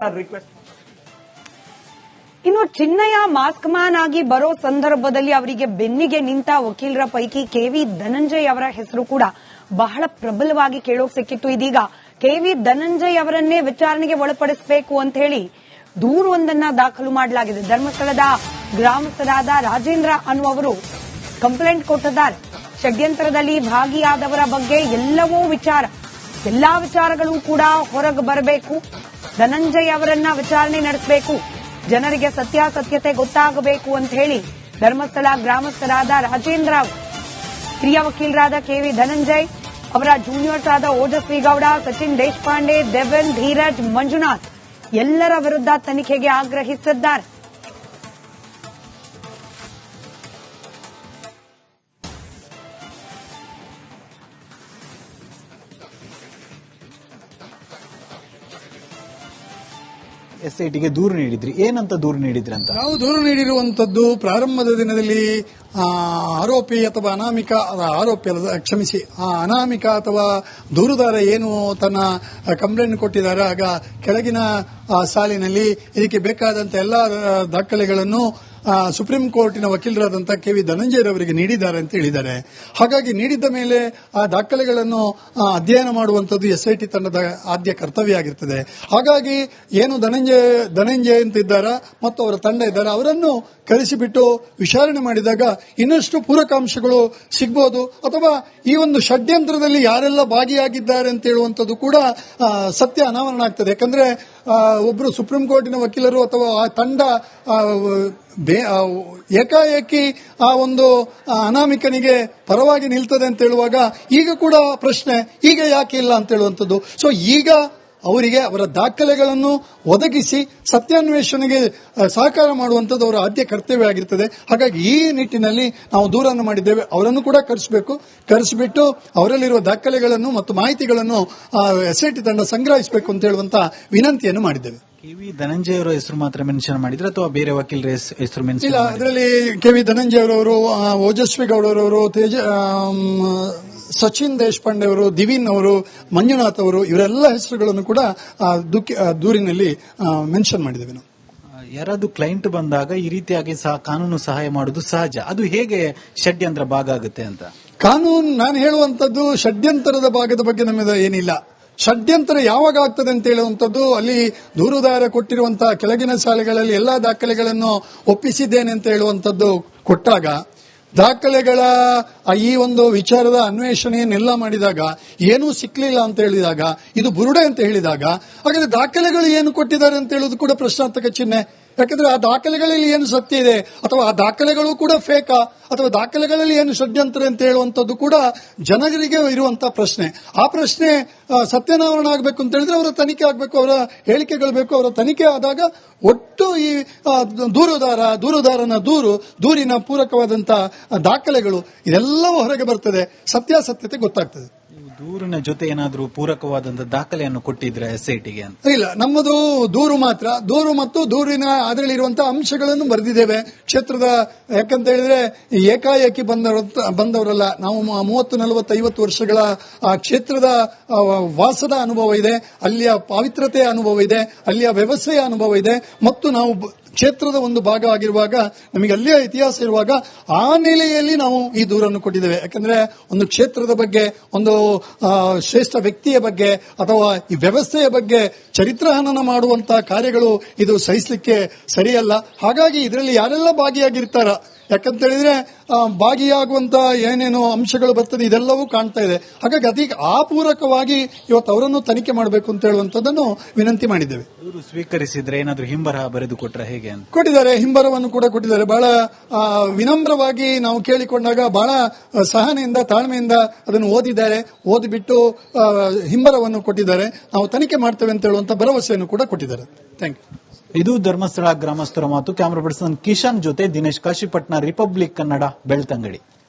Request. ಇನ್ನು Chinnayya mask man ಆಗಿ ಬರೋ ಸಂದರ್ಭದಲ್ಲಿ ಅವರಿಗೆ ಬೆನ್ನಿಗೆ ನಿಂತ ವಕೀಲರ ಪೈಕಿ ಕೆವಿ ಧನಂಜಯ್ ಅವರ ಹೆಸರು ಕೂಡ ಬಹಳ ಪ್ರಬಲವಾಗಿ ಕೇಳೋಕ್ ಸಿಕ್ಕಿತ್ತು. ಇದೀಗ ಕೆವಿ ಧನಂಜಯ್ ಅವರನ್ನೇ ವಿಚಾರಣೆಗೆ ಒಳಪಡಿಸಬೇಕು ಅಂತ ಹೇಳಿ ದೂರವೊಂದನ್ನ ದಾಖಲು ಮಾಡಲಾಗಿದೆ. ಧರ್ಮಸ್ಥಳದ ಗ್ರಾಮಸ್ಥರಾದ ರಾಜೇಂದ್ರ ಅನ್ನುವರು ಕಂಪ್ಲೇಂಟ್ ಕೊಟ್ಟಿದ್ದಾರೆ. ಷಡ್ಯಂತ್ರದಲ್ಲಿ ಭಾಗಿಯಾದವರ ಬಗ್ಗೆ ಎಲ್ಲಾ ವಿಚಾರಗಳು ಕೂಡ ಹೊರಗೆ ಬರಬೇಕು. ಧನಂಜಯ್ ಅವರನ್ನ ವಿಚಾರಣೆ ನಡೆಸಬೇಕು. ಜನರಿಗೆ ಸತ್ಯಾಸತ್ಯತೆ ಗೊತ್ತಾಗಬೇಕು ಅಂತ ಹೇಳಿ ಧರ್ಮಸ್ಥಳ ಗ್ರಾಮಸ್ಥರಾದ ರಾಜೇಂದ್ರ ಹಿರಿಯ ವಕೀಲರಾದ ಕೆವಿ ಧನಂಜಯ್ ಅವರ ಜೂನಿಯರ್ಸ್ ಆದ ಓಜಸ್ವಿ ಗೌಡ, ಸಚಿನ್ ದೇಶಪಾಂಡೆ, ದೇವನ್, ಧೀರಜ್, ಮಂಜುನಾಥ್ ಎಲ್ಲರ ವಿರುದ್ಧ ತನಿಖೆಗೆ ಆಗ್ರಹಿಸಿದ್ದಾರೆ. ಎಸ್ಐಟಿಗೆ ದೂರು ನೀಡಿದ್ರಿ, ಏನಂತ ದೂರು ನೀಡಿದ್ರಿ ಅಂತ? ನಾವು ದೂರು ನೀಡಿರುವಂತದ್ದು ಪ್ರಾರಂಭದ ದಿನದಲ್ಲಿ ಆರೋಪಿ ಅಥವಾ ಅನಾಮಿಕ ಆರೋಪಿ ಅಲ್ಲ, ಕ್ಷಮಿಸಿ, ಅನಾಮಿಕ ಅಥವಾ ದೂರುದಾರ ಏನು ತನ್ನ ಕಂಪ್ಲೇಂಟ್ ಕೊಟ್ಟಿದ್ದಾರೆ, ಆಗ ಕೆಳಗಿನ ಸಾಲಿನಲ್ಲಿ ಇದಕ್ಕೆ ಬೇಕಾದಂತ ಎಲ್ಲಾ ದಾಖಲೆಗಳನ್ನು ಸುಪ್ರೀಂ ಕೋರ್ಟಿನ ವಕೀಲರಾದಂತಹ ಕೆವಿ ಧನಂಜಯ್ ಅವರಿಗೆ ನೀಡಿದ್ದಾರೆ ಅಂತ ಹೇಳಿದ್ದಾರೆ. ಹಾಗಾಗಿ ನೀಡಿದ್ದ ಮೇಲೆ ಆ ದಾಖಲೆಗಳನ್ನು ಅಧ್ಯಯನ ಮಾಡುವಂತದ್ದು ಎಸ್ಐಟಿ ತಂಡದ ಆದ್ಯ ಕರ್ತವ್ಯ ಆಗಿರ್ತದೆ. ಹಾಗಾಗಿ ಏನು ಧನಂಜಯ್ ಅಂತಿದ್ದಾರ ಮತ್ತು ಅವರ ತಂಡ ಇದ್ದಾರೆ, ಅವರನ್ನು ಕರೆಸಿಬಿಟ್ಟು ವಿಚಾರಣೆ ಮಾಡಿದಾಗ ಇನ್ನಷ್ಟು ಪೂರಕಾಂಶಗಳು ಸಿಗಬಹುದು, ಅಥವಾ ಈ ಒಂದು ಷಡ್ಯಂತ್ರದಲ್ಲಿ ಯಾರೆಲ್ಲ ಭಾಗಿಯಾಗಿದ್ದಾರೆ ಅಂತ ಹೇಳುವಂಥದ್ದು ಕೂಡ ಸತ್ಯ ಅನಾವರಣ ಆಗ್ತದೆ. ಯಾಕಂದ್ರೆ ಒಬ್ಬರು ಸುಪ್ರೀಂ ಕೋರ್ಟಿನ ವಕೀಲರು ಅಥವಾ ಆ ತಂಡ ಏಕಾಏಕಿ ಆ ಒಂದು ಅನಾಮಿಕನಿಗೆ ಪರವಾಗಿ ನಿಲ್ತದೆ ಅಂತ ಹೇಳುವಾಗ ಈಗ ಕೂಡ ಪ್ರಶ್ನೆ, ಈಗ ಯಾಕೆ ಇಲ್ಲ ಅಂತ ಹೇಳುವಂಥದ್ದು. ಸೊ ಈಗ ಅವರಿಗೆ ಅವರ ದಾಖಲೆಗಳನ್ನು ಒದಗಿಸಿ ಸತ್ಯಾನ್ವೇಷಣೆಗೆ ಸಹಕಾರ ಮಾಡುವಂಥದ್ದು ಅವರ ಆದ್ಯ ಕರ್ತವ್ಯ ಆಗಿರ್ತದೆ. ಹಾಗಾಗಿ ಈ ನಿಟ್ಟಿನಲ್ಲಿ ನಾವು ದೂರನ್ನು ಮಾಡಿದ್ದೇವೆ. ಅವರನ್ನು ಕೂಡ ಕರೆಸಿಬಿಟ್ಟು ಅವರಲ್ಲಿರುವ ದಾಖಲೆಗಳನ್ನು ಮತ್ತು ಮಾಹಿತಿಗಳನ್ನು ಎಸ್ಐಟಿ ತಂಡ ಸಂಗ್ರಹಿಸಬೇಕು ಅಂತ ಹೇಳುವಂತ ವಿನಂತಿಯನ್ನು ಮಾಡಿದ್ದೇವೆ. ಕೆವಿ ಧನಂಜಯ್ ಅವರ ಹೆಸರು ಮಾತ್ರ ಮೆನ್ಷನ್ ಮಾಡಿದ್ರೆ ಅಥವಾ ಬೇರೆ ವಕೀಲರ ಹೆಸರು ಮೆನ್ಷನ್ ಇಲ್ಲ? ಅದರಲ್ಲಿ ಕೆವಿ ಧನಂಜಯ್ ಅವರವರು, ಓಜಸ್ವಿ ಗೌಡರವರು, ಸಚಿನ್ ದೇಶಪಾಂಡೆ ಅವರು, ದಿವಿನ್ ಅವರು, ಮಂಜುನಾಥ್ ಅವರು, ಇವರೆಲ್ಲ ಹೆಸರುಗಳನ್ನು ಕೂಡ ದೂರಿನಲ್ಲಿ ಮೆನ್ಷನ್ ಮಾಡಿದ್ದೇವೆ ನಾವು. ಯಾರಾದ್ರೂ ಕ್ಲೈಂಟ್ ಬಂದಾಗ ಈ ರೀತಿಯಾಗಿ ಕಾನೂನು ಸಹಾಯ ಮಾಡುವುದು ಸಹಜ. ಅದು ಹೇಗೆ ಷಡ್ಯಂತ್ರ ಭಾಗ ಆಗುತ್ತೆ ಅಂತ ಕಾನೂನು ನಾನು ಹೇಳುವಂತದ್ದು ಷಡ್ಯಂತರದ ಭಾಗದ ಬಗ್ಗೆ ನಮ್ಮದು ಏನಿಲ್ಲ. ಷಡ್ಯಂತ್ರ ಯಾವಾಗ ಆಗ್ತದೆ ಅಂತ ಹೇಳುವಂಥದ್ದು ಅಲ್ಲಿ ದೂರುದಾರ ಕೊಟ್ಟಿರುವಂತಹ ಕೆಳಗಿನ ಶಾಲೆಗಳಲ್ಲಿ ಎಲ್ಲಾ ದಾಖಲೆಗಳನ್ನು ಒಪ್ಪಿಸಿದ್ದೇನೆ ಅಂತ ಹೇಳುವಂಥದ್ದು ಕೊಟ್ಟಾಗ, ದಾಖಲೆಗಳ ಈ ಒಂದು ವಿಚಾರದ ಅನ್ವೇಷಣೆಯನ್ನೆಲ್ಲ ಮಾಡಿದಾಗ ಏನೂ ಸಿಕ್ಕಲಿಲ್ಲ ಅಂತ ಹೇಳಿದಾಗ, ಇದು ಬುರುಡೆ ಅಂತ ಹೇಳಿದಾಗ, ಹಾಗಾದ್ರೆ ದಾಖಲೆಗಳು ಏನು ಕೊಟ್ಟಿದ್ದಾರೆ ಅಂತ ಹೇಳೋದು ಕೂಡ ಪ್ರಶ್ನಾರ್ಥಕ ಚಿಹ್ನೆ. ಯಾಕಂದ್ರೆ ಆ ದಾಖಲೆಗಳಲ್ಲಿ ಏನು ಸತ್ಯ ಇದೆ, ಅಥವಾ ಆ ದಾಖಲೆಗಳು ಕೂಡ ಫೇಕಾ, ಅಥವಾ ದಾಖಲೆಗಳಲ್ಲಿ ಏನು ಷಡ್ಯಂತ್ರ ಅಂತ ಹೇಳುವಂಥದ್ದು ಕೂಡ ಜನರಿಗೆ ಇರುವಂತಹ ಪ್ರಶ್ನೆ. ಆ ಪ್ರಶ್ನೆ ಸತ್ಯಾನಾವರಣ ಆಗಬೇಕು ಅಂತ ಹೇಳಿದ್ರೆ ಅವರ ತನಿಖೆ ಆಗಬೇಕು, ಅವರ ಹೇಳಿಕೆಗಳು ಬೇಕು. ಅವರ ತನಿಖೆ ಆದಾಗ ಒಟ್ಟು ಈ ದೂರುದಾರನ ದೂರಿನ ಪೂರಕವಾದಂತಹ ದಾಖಲೆಗಳು ಇದೆಲ್ಲವೂ ಹೊರಗೆ ಬರ್ತದೆ, ಸತ್ಯಾಸತ್ಯತೆ ಗೊತ್ತಾಗ್ತದೆ. ದೂರಿನ ಜೊತೆ ಏನಾದರೂ ಪೂರಕವಾದಂತಹ ದಾಖಲೆಯನ್ನು ಕೊಟ್ಟಿದ್ರೆ ಎಸ್ಐಟಿಗೆ ಅಂತ? ಇಲ್ಲ, ನಮ್ಮದು ದೂರು ಮಾತ್ರ. ದೂರು ಮತ್ತು ದೂರಿನ ಅದರಲ್ಲಿರುವಂತಹ ಅಂಶಗಳನ್ನು ಬರೆದಿದ್ದೇವೆ. ಕ್ಷೇತ್ರದ, ಯಾಕಂತ ಹೇಳಿದ್ರೆ ಏಕಾಏಕಿ ಬಂದವರಲ್ಲ ನಾವು. 30, 40, 50 ವರ್ಷಗಳ ಆ ಕ್ಷೇತ್ರದ ವಾಸದ ಅನುಭವ ಇದೆ, ಅಲ್ಲಿಯ ಪಾವಿತ್ರತೆಯ ಅನುಭವ ಇದೆ, ಅಲ್ಲಿಯ ವ್ಯವಸ್ಥೆಯ ಅನುಭವ ಇದೆ, ಮತ್ತು ನಾವು ಕ್ಷೇತ್ರದ ಒಂದು ಭಾಗ ಆಗಿರುವಾಗ, ನಮಗೆ ಅಲ್ಲಿಯ ಇತಿಹಾಸ ಇರುವಾಗ ಆ ನೆಲೆಯಲ್ಲಿ ನಾವು ಈ ದೂರನ್ನು ಕೊಟ್ಟಿದ್ದೇವೆ. ಯಾಕಂದ್ರೆ ಒಂದು ಕ್ಷೇತ್ರದ ಬಗ್ಗೆ, ಒಂದು ಶ್ರೇಷ್ಠ ವ್ಯಕ್ತಿಯ ಬಗ್ಗೆ, ಅಥವಾ ಈ ವ್ಯವಸ್ಥೆಯ ಬಗ್ಗೆ ಚರಿತ್ರಹನನ ಮಾಡುವಂತಹ ಕಾರ್ಯಗಳು ಇದು ಸಹಿಸಲಿಕ್ಕೆ ಸರಿಯಲ್ಲ. ಹಾಗಾಗಿ ಇದರಲ್ಲಿ ಯಾರೆಲ್ಲ ಭಾಗಿಯಾಗಿರ್ತಾರ, ಯಾಕಂತ ಹೇಳಿದ್ರೆ ಭಾಗಿಯಾಗುವಂತ ಏನೇನು ಅಂಶಗಳು ಬರ್ತದೆ ಇದೆಲ್ಲವೂ ಕಾಣ್ತಾ ಇದೆ. ಹಾಗಾಗಿ ಅದಕ್ಕೆ ಪೂರಕವಾಗಿ ಇವತ್ತು ಅವರನ್ನು ತನಿಖೆ ಮಾಡಬೇಕು ಅಂತ ಹೇಳುವಂತದ್ದನ್ನು ವಿನಂತಿ ಮಾಡಿದ್ದೇವೆ. ಇವರು ಸ್ವೀಕರಿಸಿದ್ರೆ ಏನಾದರೂ ಹಿಂಬರಹ ಬರೆದು ಕೊಟ್ರೆ ಹೇಗೆ ಅಂತ ಕೊಟ್ಟಿದ್ದಾರೆ. ಹಿಂಬರವನ್ನು ಕೂಡ ಕೊಟ್ಟಿದ್ದಾರೆ. ಬಹಳ ವಿನಮ್ರವಾಗಿ ನಾವು ಕೇಳಿಕೊಂಡಾಗ ಬಹಳ ಸಹನೆಯಿಂದ, ತಾಳ್ಮೆಯಿಂದ ಅದನ್ನು ಓದಿಬಿಟ್ಟು ಹಿಂಬರವನ್ನು ಕೊಟ್ಟಿದ್ದಾರೆ. ನಾವು ತನಿಖೆ ಮಾಡ್ತೇವೆ ಅಂತ ಹೇಳುವಂತ ಭರವಸೆಯನ್ನು ಕೂಡ ಕೊಟ್ಟಿದ್ದಾರೆ. Thank you. ಇದು ಧರ್ಮಸ್ಥಳ ಗ್ರಾಮಸ್ಥರ ಮಾತು. ಕ್ಯಾಮರಾ ಪರ್ಸನ್ ಕಿಶನ್ ಜೊತೆ ದಿನೇಶ್ ಕಾಶಿಪಟ್ನ, ರಿಪಬ್ಲಿಕ್ ಕನ್ನಡ, ಬೆಳ್ತಂಗಡಿ.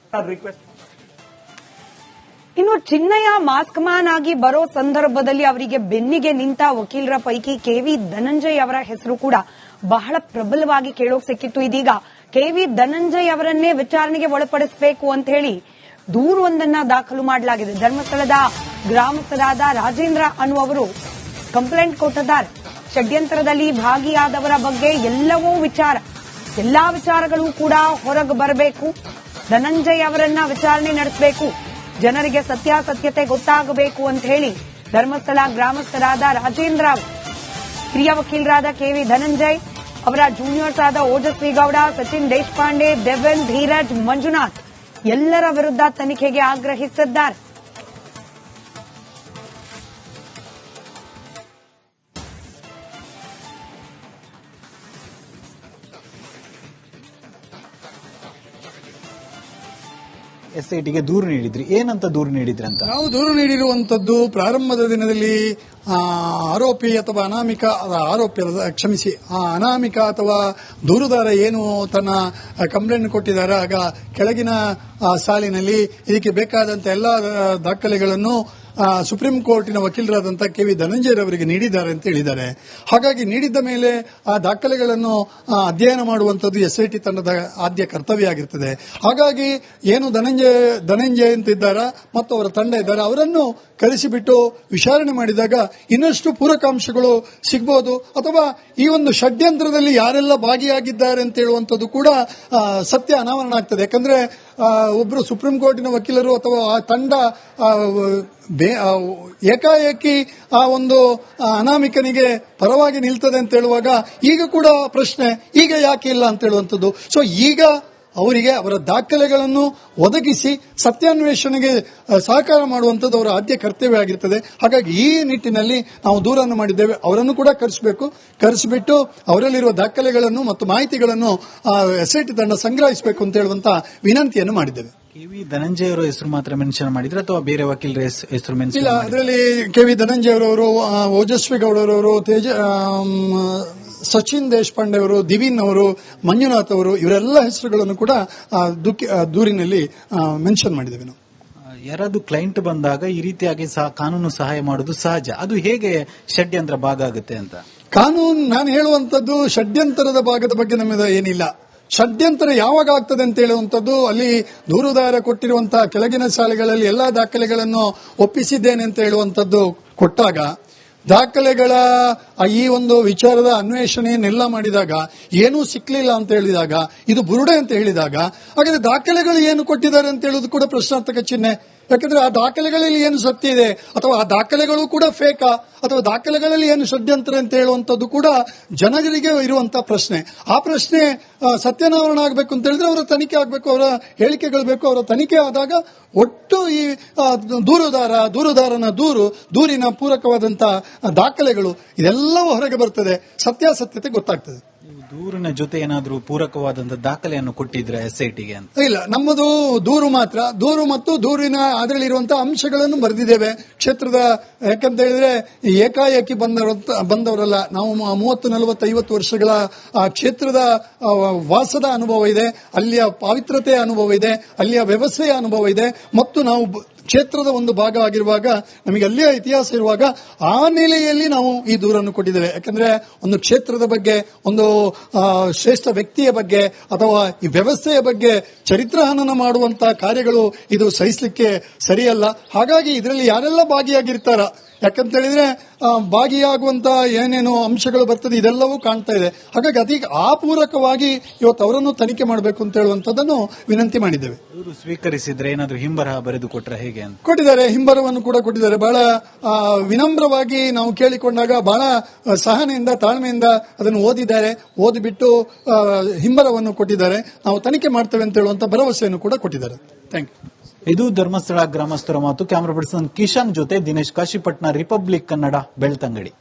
ರಿಕ್ವೆಸ್ಟ್. ಇನ್ನು ಚಿನ್ನಯ್ಯ ಮಾಸ್ಕ್ ಮ್ಯಾನ್ ಆಗಿ ಬರೋ ಸಂದರ್ಭದಲ್ಲಿ ಅವರಿಗೆ ಬೆನ್ನಿಗೆ ನಿಂತ ವಕೀಲರ ಪೈಕಿ ಕೆವಿ ಧನಂಜಯ್ ಅವರ ಹೆಸರು ಕೂಡ ಬಹಳ ಪ್ರಬಲವಾಗಿ ಕೇಳೋಕ್ ಸಿಕ್ಕಿತ್ತು. ಇದೀಗ ಕೆವಿ ಧನಂಜಯ್ ಅವರನ್ನೇ ವಿಚಾರಣೆಗೆ ಒಳಪಡಿಸಬೇಕು ಅಂತ ಹೇಳಿ ದೂರವೊಂದನ್ನ ದಾಖಲು ಮಾಡಲಾಗಿದೆ. ಧರ್ಮಸ್ಥಳದ ಗ್ರಾಮಸ್ಥರಾದ ರಾಜೇಂದ್ರ ಅನ್ನುವರು ಕಂಪ್ಲೇಂಟ್ ಕೊಟ್ಟಿದ್ದಾರೆ. ಷಡ್ಯಂತ್ರದಲ್ಲಿ ಭಾಗಿಯಾದವರ ಬಗ್ಗೆ ಎಲ್ಲಾ ವಿಚಾರಗಳು ಕೂಡ ಹೊರಗೆ ಬರಬೇಕು. ಧನಂಜಯ್ ಅವರನ್ನ ವಿಚಾರಣೆ ನಡೆಸಬೇಕು, ಜನರಿಗೆ ಸತ್ಯಾಸತ್ಯತೆ ಗೊತ್ತಾಗಬೇಕು ಅಂತ ಹೇಳಿ ಧರ್ಮಸ್ಥಳ ಗ್ರಾಮಸ್ಥರಾದ ರಾಜೇಂದ್ರ ಅವರು, ಹಿರಿಯ ವಕೀಲರಾದ ಕೆವಿ ಧನಂಜಯ್ ಅವರ ಜೂನಿಯರ್ಸ್ ಆದ ಓಜಸ್ವಿ ಗೌಡ, ಸಚಿನ್ ದೇಶಪಾಂಡೆ, ದೇವನ್, ಧೀರಜ್, ಮಂಜುನಾಥ್ ಎಲ್ಲರ ವಿರುದ್ಧ ತನಿಖೆಗೆ ಆಗ್ರಹಿಸಿದ್ದಾರೆ. SITಗೆ ದೂರು ನೀಡಿದ್ರಿ, ಏನಂತ ದೂರು ನೀಡಿದ್ರಿ ಅಂತ? ನಾವು ದೂರು ನೀಡಿರುವಂತದ್ದು ಪ್ರಾರಂಭದ ದಿನದಲ್ಲಿ ಆರೋಪಿ ಅಥವಾ ಅನಾಮಿಕ ಅಥವಾ ದೂರುದಾರ ಏನು ತನ್ನ ಕಂಪ್ಲೇಂಟ್ ಕೊಟ್ಟಿದ್ದಾರೆ, ಆಗ ಕೆಳಗಿನ ಸಾಲಿನಲ್ಲಿ ಇದಕ್ಕೆ ಬೇಕಾದಂತ ಎಲ್ಲಾ ದಾಖಲೆಗಳನ್ನು ಸುಪ್ರೀಂ ಕೋರ್ಟಿನ ವಕೀಲರಾದಂತಹ ಕೆವಿ ಧನಂಜಯ್ ಅವರಿಗೆ ನೀಡಿದ್ದಾರೆ ಅಂತ ಹೇಳಿದ್ದಾರೆ. ಹಾಗಾಗಿ ನೀಡಿದ್ದ ಮೇಲೆ ಆ ದಾಖಲೆಗಳನ್ನು ಅಧ್ಯಯನ ಮಾಡುವಂತದ್ದು SIT ತಂಡದ ಆದ್ಯ ಕರ್ತವ್ಯ ಆಗಿರ್ತದೆ. ಹಾಗಾಗಿ ಏನು ಧನಂಜಯ್ ಅಂತಿದ್ದಾರೆ ಮತ್ತು ಅವರ ತಂಡ ಇದ್ದಾರೆ, ಅವರನ್ನು ಕರೆಸಿಬಿಟ್ಟು ವಿಚಾರಣೆ ಮಾಡಿದಾಗ ಇನ್ನಷ್ಟು ಪೂರಕಾಂಶಗಳು ಸಿಗಬಹುದು, ಅಥವಾ ಈ ಒಂದು ಷಡ್ಯಂತ್ರದಲ್ಲಿ ಯಾರೆಲ್ಲ ಭಾಗಿಯಾಗಿದ್ದಾರೆ ಅಂತ ಹೇಳುವಂಥದ್ದು ಕೂಡ ಸತ್ಯ ಅನಾವರಣ ಆಗ್ತದೆ. ಯಾಕಂದ್ರೆ ಒಬ್ಬರು ಸುಪ್ರೀಂ ಕೋರ್ಟಿನ ವಕೀಲರು ಅಥವಾ ಆ ತಂಡ ಏಕಾಏಕಿ ಆ ಒಂದು ಅನಾಮಿಕನಿಗೆ ಪರವಾಗಿ ನಿಲ್ತದೆ ಅಂತ ಹೇಳುವಾಗ ಈಗ ಕೂಡ ಪ್ರಶ್ನೆ, ಈಗ ಯಾಕೆ ಇಲ್ಲ ಅಂತ ಹೇಳುವಂಥದ್ದು. ಸೊ ಈಗ ಅವರಿಗೆ ಅವರ ದಾಖಲೆಗಳನ್ನು ಒದಗಿಸಿ ಸತ್ಯಾನ್ವೇಷಣೆಗೆ ಸಹಕಾರ ಮಾಡುವಂಥದ್ದು ಅವರ ಆದ್ಯ ಕರ್ತವ್ಯ ಆಗಿರ್ತದೆ. ಹಾಗಾಗಿ ಈ ನಿಟ್ಟಿನಲ್ಲಿ ನಾವು ದೂರನ್ನು ಮಾಡಿದ್ದೇವೆ. ಅವರನ್ನು ಕೂಡ ಕರೆಸಿಬಿಟ್ಟು ಅವರಲ್ಲಿರುವ ದಾಖಲೆಗಳನ್ನು ಮತ್ತು ಮಾಹಿತಿಗಳನ್ನು SIT ತಂಡ ಸಂಗ್ರಹಿಸಬೇಕು ಅಂತ ಹೇಳುವಂತ ವಿನಂತಿಯನ್ನು ಮಾಡಿದ್ದೇವೆ. ಕೆವಿ ಧನಂಜಯ್ ಅವರ ಹೆಸರು ಮಾತ್ರ ಮೆನ್ಷನ್ ಮಾಡಿದ್ರೆ ಅಥವಾ ಬೇರೆ ವಕೀಲರ ಹೆಸರು ಮೆನ್ಷನ್ ಇಲ್ಲ, ಅದರಲ್ಲಿ ಕೆವಿ ಧನಂಜಯ್ ಅವರವರು, ಓಜಸ್ವಿ ಗೌಡರವರು, ಸಚಿನ್ ದೇಶಪಾಂಡೆ ಅವರು, ದಿವಿನ್ ಅವರು, ಮಂಜುನಾಥ್ ಅವರು, ಇವರೆಲ್ಲ ಹೆಸರುಗಳನ್ನು ಕೂಡ ದೂರಿನಲ್ಲಿ ಮೆನ್ಷನ್ ಮಾಡಿದ್ದೇವೆ ನಾವು. ಯಾರಾದ್ರೂ ಕ್ಲೈಂಟ್ ಬಂದಾಗ ಈ ರೀತಿಯಾಗಿ ಕಾನೂನು ಸಹಾಯ ಮಾಡೋದು ಸಹಜ, ಅದು ಹೇಗೆ ಷಡ್ಯಂತ್ರ ಭಾಗ ಆಗುತ್ತೆ ಅಂತ? ಕಾನೂನು ನಾನು ಹೇಳುವಂತದ್ದು ಷಡ್ಯಂತರದ ಭಾಗದ ಬಗ್ಗೆ ನಮ್ಮದು ಏನಿಲ್ಲ. ಷಡ್ಯಂತ್ರ ಯಾವಾಗ ಆಗ್ತದೆ ಅಂತ ಹೇಳುವಂಥದ್ದು ಅಲ್ಲಿ ದೂರುದಾರ ಕೊಟ್ಟಿರುವಂತಹ ಕೆಳಗಿನ ಶಾಲೆಗಳಲ್ಲಿ ಎಲ್ಲಾ ದಾಖಲೆಗಳನ್ನು ಒಪ್ಪಿಸಿದ್ದೇನೆ ಅಂತ ಹೇಳುವಂಥದ್ದು ಕೊಟ್ಟಾಗ, ದಾಖಲೆಗಳ ಈ ಒಂದು ವಿಚಾರದ ಅನ್ವೇಷಣೆಯನ್ನೆಲ್ಲ ಮಾಡಿದಾಗ ಏನೂ ಸಿಕ್ಕಲಿಲ್ಲ ಅಂತ ಹೇಳಿದಾಗ, ಇದು ಬುರುಡೆ ಅಂತ ಹೇಳಿದಾಗ, ಹಾಗಾದ್ರೆ ದಾಖಲೆಗಳು ಏನು ಕೊಟ್ಟಿದ್ದಾರೆ ಅಂತ ಹೇಳುವುದು ಕೂಡ ಪ್ರಶ್ನಾರ್ಥಕ ಚಿಹ್ನೆ. ಯಾಕಂದ್ರೆ ಆ ದಾಖಲೆಗಳಲ್ಲಿ ಏನು ಸತ್ಯ ಇದೆ, ಅಥವಾ ಆ ದಾಖಲೆಗಳು ಕೂಡ ಫೇಕಾ, ಅಥವಾ ದಾಖಲೆಗಳಲ್ಲಿ ಏನು ಷಡ್ಯಂತ್ರ ಅಂತ ಹೇಳುವಂಥದ್ದು ಕೂಡ ಜನರಿಗೆ ಇರುವಂತಹ ಪ್ರಶ್ನೆ. ಆ ಪ್ರಶ್ನೆ ಸತ್ಯಾನಾವರಣ ಆಗಬೇಕು ಅಂತ ಹೇಳಿದ್ರೆ ಅವರ ತನಿಖೆ ಆಗಬೇಕು, ಅವರ ಹೇಳಿಕೆಗಳು ಬೇಕು. ಅವರ ತನಿಖೆ ಆದಾಗ ಒಟ್ಟು ಈ ದೂರುದಾರನ ದೂರಿನ ಪೂರಕವಾದಂತಹ ದಾಖಲೆಗಳು ಇದೆಲ್ಲವೂ ಹೊರಗೆ ಬರ್ತದೆ, ಸತ್ಯಾಸತ್ಯತೆ ಗೊತ್ತಾಗ್ತದೆ. ದೂರಿನ ಜೊತೆ ಏನಾದರೂ ಪೂರಕವಾದಂತಹ ದಾಖಲೆಯನ್ನು ಕೊಟ್ಟಿದ್ರೆ SITಗೆ ಅಂತ? ಇಲ್ಲ, ನಮ್ಮದು ದೂರು ಮಾತ್ರ. ದೂರು ಮತ್ತು ದೂರಿನ ಅದರಲ್ಲಿರುವಂತಹ ಅಂಶಗಳನ್ನು ಬರೆದಿದ್ದೇವೆ. ಕ್ಷೇತ್ರದ ಯಾಕಂತ ಹೇಳಿದ್ರೆ ಏಕಾಏಕಿ ಬಂದವರಲ್ಲ ನಾವು. 30, 40, 50 ವರ್ಷಗಳ ಕ್ಷೇತ್ರದ ವಾಸದ ಅನುಭವ ಇದೆ, ಅಲ್ಲಿಯ ಪಾವಿತ್ರತೆಯ ಅನುಭವ ಇದೆ, ಅಲ್ಲಿಯ ವ್ಯವಸ್ಥೆಯ ಅನುಭವ ಇದೆ, ಮತ್ತು ನಾವು ಕ್ಷೇತ್ರದ ಒಂದು ಭಾಗ ಆಗಿರುವಾಗ, ನಮಗೆ ಅಲ್ಲಿಯ ಇತಿಹಾಸ ಇರುವಾಗ ಆ ನೆಲೆಯಲ್ಲಿ ನಾವು ಈ ದೂರನ್ನು ಕೊಟ್ಟಿದ್ದೇವೆ. ಯಾಕಂದ್ರೆ ಒಂದು ಕ್ಷೇತ್ರದ ಬಗ್ಗೆ, ಒಂದು ಶ್ರೇಷ್ಠ ವ್ಯಕ್ತಿಯ ಬಗ್ಗೆ ಅಥವಾ ಈ ವ್ಯವಸ್ಥೆಯ ಬಗ್ಗೆ ಚರಿತ್ರಹನನ ಮಾಡುವಂತಹ ಕಾರ್ಯಗಳು ಇದು ಸಹಿಸಲಿಕ್ಕೆ ಸರಿಯಲ್ಲ. ಹಾಗಾಗಿ ಇದರಲ್ಲಿ ಯಾರೆಲ್ಲ ಭಾಗಿಯಾಗಿರ್ತಾರ, ಯಾಕಂತ ಹೇಳಿದ್ರೆ ಭಾಗಿಯಾಗುವಂತ ಏನೇನು ಅಂಶಗಳು ಬರ್ತದೆ ಇದೆಲ್ಲವೂ ಕಾಣ್ತಾ ಇದೆ. ಹಾಗಾಗಿ ಅದೀಗ ಪೂರಕವಾಗಿ ಇವತ್ತು ಅವರನ್ನು ತನಿಖೆ ಮಾಡಬೇಕು ಅಂತ ಹೇಳುವಂತದ್ದನ್ನು ವಿನಂತಿ ಮಾಡಿದ್ದೇವೆ. ಅವರು ಸ್ವೀಕರಿಸಿದ್ರೆ ಏನಾದರೂ ಹಿಂಬರಹ ಬರೆದು ಕೊಟ್ಟರೆ ಹೇಗೆ ಅಂತ? ಕೊಟ್ಟಿದ್ದಾರೆ, ಹಿಂಬರವನ್ನು ಕೂಡ ಕೊಟ್ಟಿದ್ದಾರೆ. ಬಹಳ ವಿನಮ್ರವಾಗಿ ನಾವು ಕೇಳಿಕೊಂಡಾಗ ಬಹಳ ಸಹನೆಯಿಂದ, ತಾಳ್ಮೆಯಿಂದ ಅದನ್ನು ಓದಿಬಿಟ್ಟು ಹಿಂಬರವನ್ನು ಕೊಟ್ಟಿದ್ದಾರೆ. ನಾವು ತನಿಖೆ ಮಾಡ್ತೇವೆ ಅಂತ ಹೇಳುವಂತ ಭರವಸೆಯನ್ನು ಕೂಡ ಕೊಟ್ಟಿದ್ದಾರೆ. Thank you. ಇದು ಧರ್ಮಸ್ಥಳ ಗ್ರಾಮಸ್ಥರ ಮಾತು. ಕ್ಯಾಮರಾ ಪರ್ಸನ್ ಕಿಶನ್ ಜೊತೆ ದಿನೇಶ್ ಕಾಶಿಪಟ್ನ, ರಿಪಬ್ಲಿಕ್ ಕನ್ನಡ, ಬೆಳ್ತಂಗಡಿ.